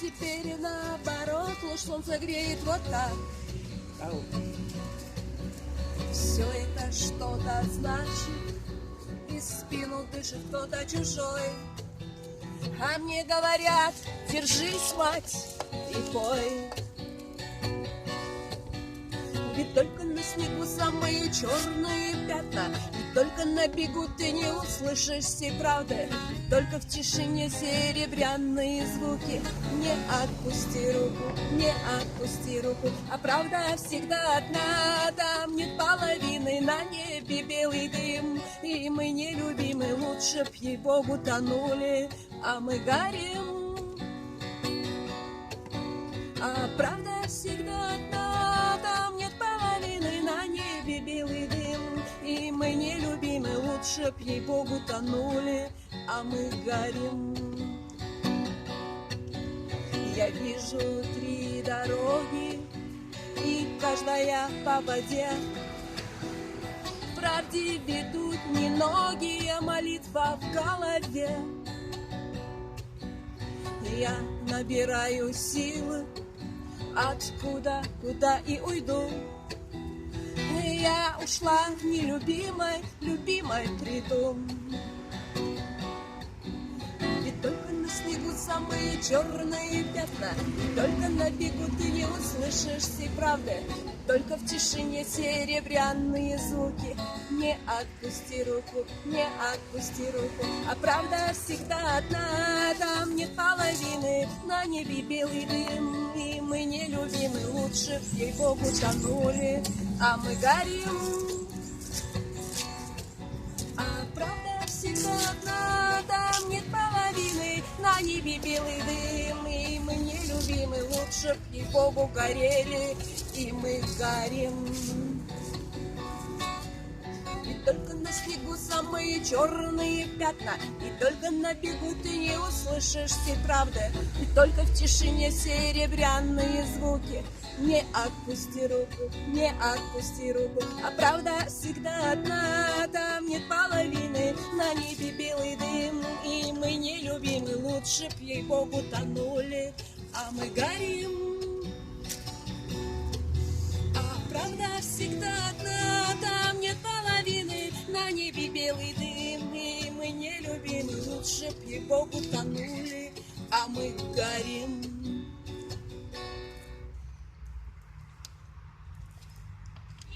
теперь наоборот, луч солнца греет вот так. Все это что-то значит, и спину дышит кто-то чужой. А мне говорят, держись, мать, и пой. Ведь только на снегу самые черные пятна, и только на бегу ты не услышишь всей правды. Только в тишине серебряные звуки. Не отпусти руку, не отпусти руку, а правда всегда одна. Там нет половины, на небе белый дым, и мы нелюбимы, лучше б ей-богу тонули, а мы горим. А правда всегда одна, там нет половины, на небе белый дым, и мы нелюбимы, лучше б ей-богу тонули, а мы горим. Я вижу 3 дороги, и каждая по воде. В правде ведут не ноги, а молитва в голове. Я набираю силы, откуда, куда и уйду. Я ушла нелюбимой, любимой приду. Ведь только на снегу самые черные пятна, и только на бегу ты не услышишь всей правды. Только в тишине серебряные звуки. Не отпусти руку, не отпусти руку, а правда всегда одна. Там нет половины, на небе белый дым, и мы нелюбимы, лучше б ей-богу тонули, а мы горим. А правда всегда одна, там нет половины, на небе белый дым, и мы нелюбимы, лучше б ей-богу горели, и мы горим. И только на снегу самые черные пятна, и только на бегу ты не услышишь всей правды, и только в тишине серебряные звуки. Не отпусти руку, не отпусти руку, а правда всегда одна. Там нет половины, на небе белый дым, и мы нелюбимы, лучше б ей-богу тонули, а мы горим. А правда всегда одна, там нет половины, на небе белый дым, и мы нелюбимы, лучше б ей-богу тонули, а мы горим.